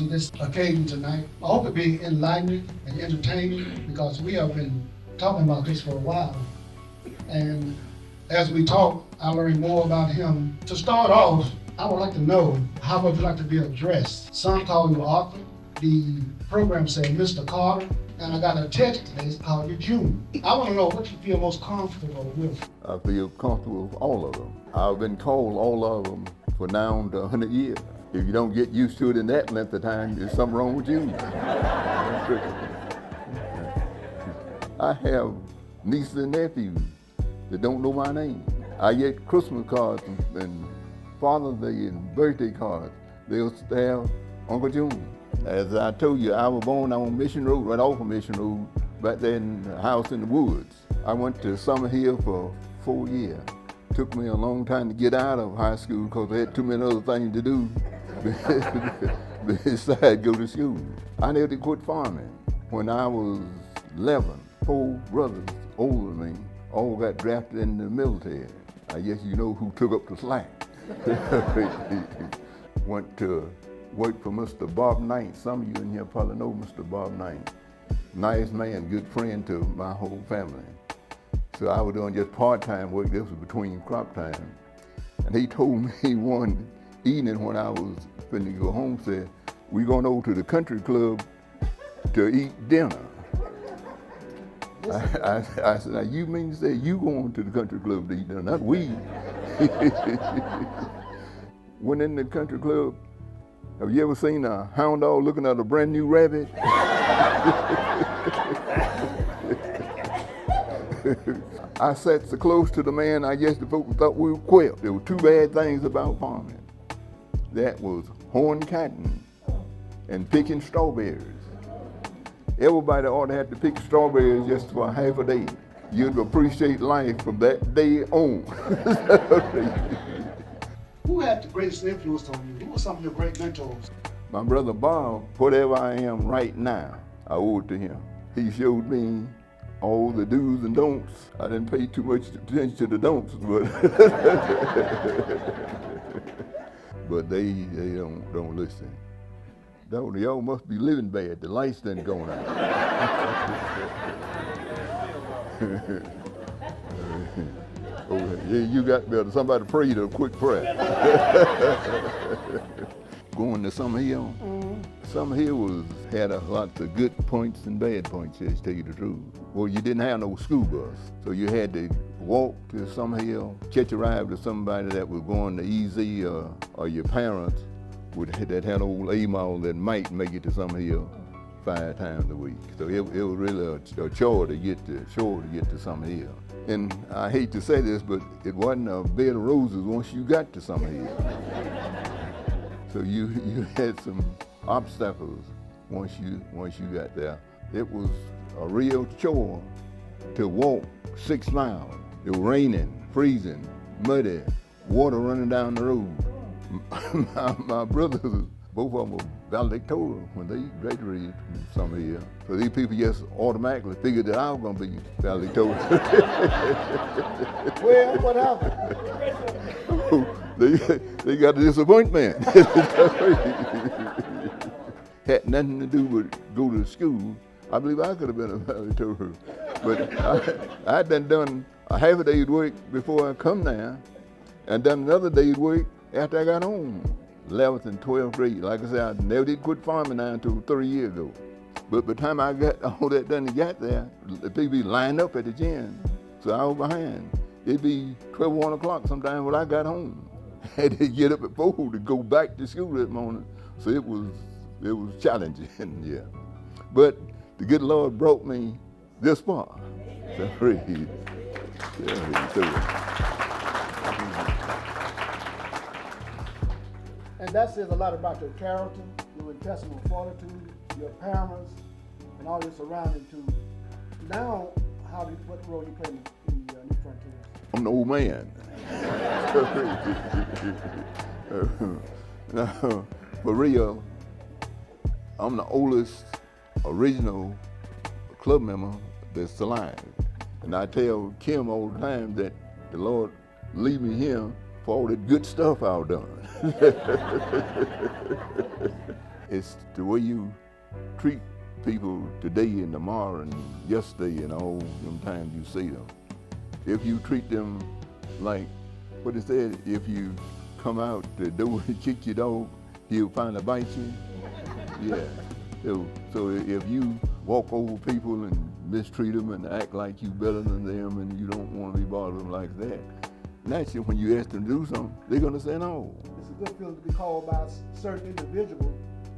to this occasion tonight. I hope it be enlightening and entertaining because we have been talking about this for a while. And as we talk, I learned more about him. To start off, I would like to know, how would you like to be addressed? Some call you Arthur. The program said Mr. Carter. And I got a text today, it's called you June. I want to know what you feel most comfortable with. I feel comfortable with all of them. I've been called all of them for now to 100 years. If you don't get used to it in that length of time, there's something wrong with you. I have nieces and nephews that don't know my name. I get Christmas cards and Father's Day and birthday cards. They'll have Uncle June. As I told you, I was born on Mission Road, right off of Mission Road, back there in the house in the woods. I went to Summer Hill for 4 years. Took me a long time to get out of high school because I had too many other things to do besides go to school. I never did quit farming. When I was 11, 4 brothers older than me all got drafted in the military. I guess you know who took up the slack. Went to work for Mr. Bob Knight. Some of you in here probably know Mr. Bob Knight. Nice man, good friend to my whole family. So I was doing just part-time work. This was between crop time. And he told me one evening when I was finna go home, said, "We're going over to the country club to eat dinner." I said, "Now you mean to say you going to the country club to eat dinner, not we?" Went in the country club. Have you ever seen a hound dog looking at a brand new rabbit? I sat so close to the man, I guess the folks thought we were quail. There were 2 bad things about farming. That was hoeing cotton and picking strawberries. Everybody ought to have to pick strawberries just for half a day. You'd appreciate life from that day on. Who had the greatest influence on you? Who were some of your great mentors? My brother Bob, whatever I am right now, I owe it to him. He showed me all the do's and don'ts. I didn't pay too much attention to the don'ts, but they don't listen. Y'all must be living bad. The lights done gone out. Oh, yeah, you got better. Somebody prayed a quick prayer. Going to Summer Hill. Summer Hill had a lot of good points and bad points, to tell you the truth. Well, you didn't have no school bus, so you had to walk to Summer Hill, catch a ride with somebody that was going to EZ or your parents that had old A-Mall that might make it to Summer Hill 5 times a week. So it was really a chore to get to Summer Hill. And I hate to say this, but it wasn't a bed of roses once you got to Summer Hill. So you had some obstacles once you got there. It was a real chore to walk 6 miles. It was raining, freezing, muddy, water running down the road. My brothers, both of them were valedictorian when they graduated from Summer Hill. So these people just automatically figured that I was going to be valedictorian. Well, what happened? They got a disappointment. Had nothing to do with go to school. I believe I could have been a valedictorian. But I'd done a half a day's work before I come there, and done another day's work after I got home. 11th and 12th grade. Like I said, I never did quit farming now until 30 years ago. But by the time I got all that done and got there, the people be lined up at the gym. So I was behind. It'd be 12, 1 o'clock sometime when I got home. I had to get up at 4 to go back to school that morning. So it was challenging, yeah. But the good Lord brought me this far. And that says a lot about your character, your intestinal fortitude, your parents, and all your surrounding too. Now, what role you play in the New Frontiers? I'm an old man. No, for real, I'm the oldest original club member that's alive. And I tell Kim all the time that the Lord leave me here for all the good stuff I've done. It's the way you treat people today and tomorrow and yesterday and all them times you see them. If you treat them like what it said, if you come out the door and kick your dog, he'll finally bite you. Yeah. So if you walk over people and mistreat them and act like you better than them and you don't want to be bothered them like that, naturally when you ask them to do something, they're going to say no. It's a good feeling to be called by a certain individual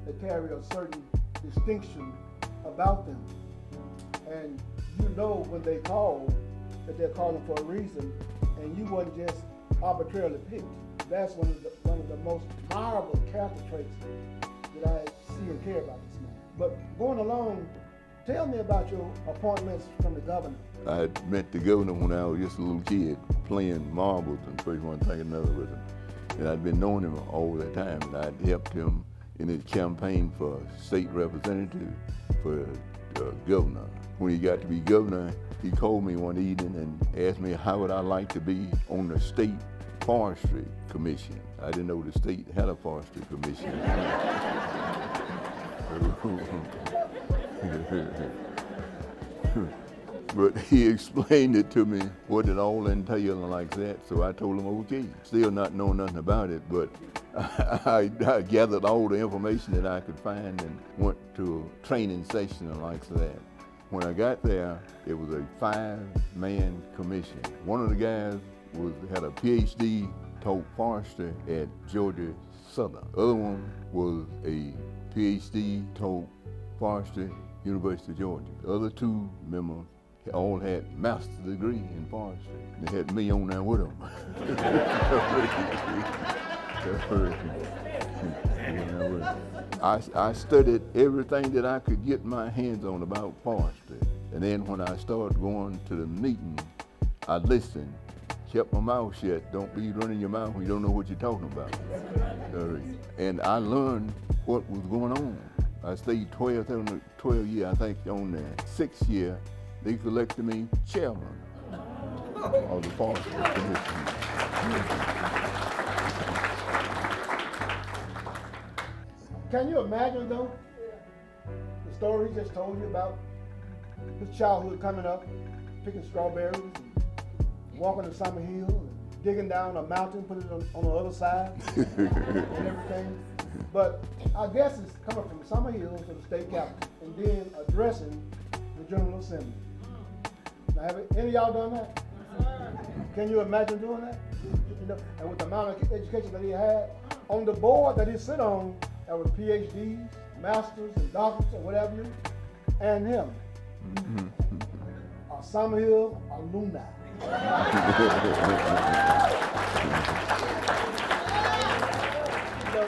that carry a certain distinction about them. And you know when they call that they're calling for a reason, and you wasn't just arbitrarily picked. That's one of the most admirable character traits that I see and care about this man. But going along, tell me about your appointments from the governor. I met the governor when I was just a little kid, playing marbles and first one thing another with him. And I'd been knowing him all that time, and I'd helped him in his campaign for state representative for governor. When he got to be governor, he called me one evening and asked me how would I like to be on the state forestry commission. I didn't know the state had a forestry commission. But he explained it to me, what it all entailed and like that, so I told him okay. Still not knowing nothing about it, but I gathered all the information that I could find and went to a training session and like that. When I got there, it was a 5-man commission. One of the guys had a PhD, taught forestry at Georgia Southern. The other one was a PhD, taught forestry, University of Georgia. The other 2 members all had master's degree in forestry. They had me on there with them. I studied everything that I could get my hands on about forestry. And then when I started going to the meeting, I listened, kept my mouth shut. Don't be running your mouth when you don't know what you're talking about. And I learned what was going on. I stayed 12 years, I think on the 6th year, they elected me chairman of the forestry commission. Can you imagine though, the story he just told you about his childhood coming up, picking strawberries, and walking to Summer Hill, and digging down a mountain, putting it on the other side, and everything. But I guess it's coming from Summer Hill to the state capitol, and then addressing the General Assembly. Now, have any of y'all done that? Can you imagine doing that? You know, and with the amount of education that he had, on the board that he sit on, there were PhDs, masters, and doctorates, and whatever and him. A Summer Hill alumni. You know,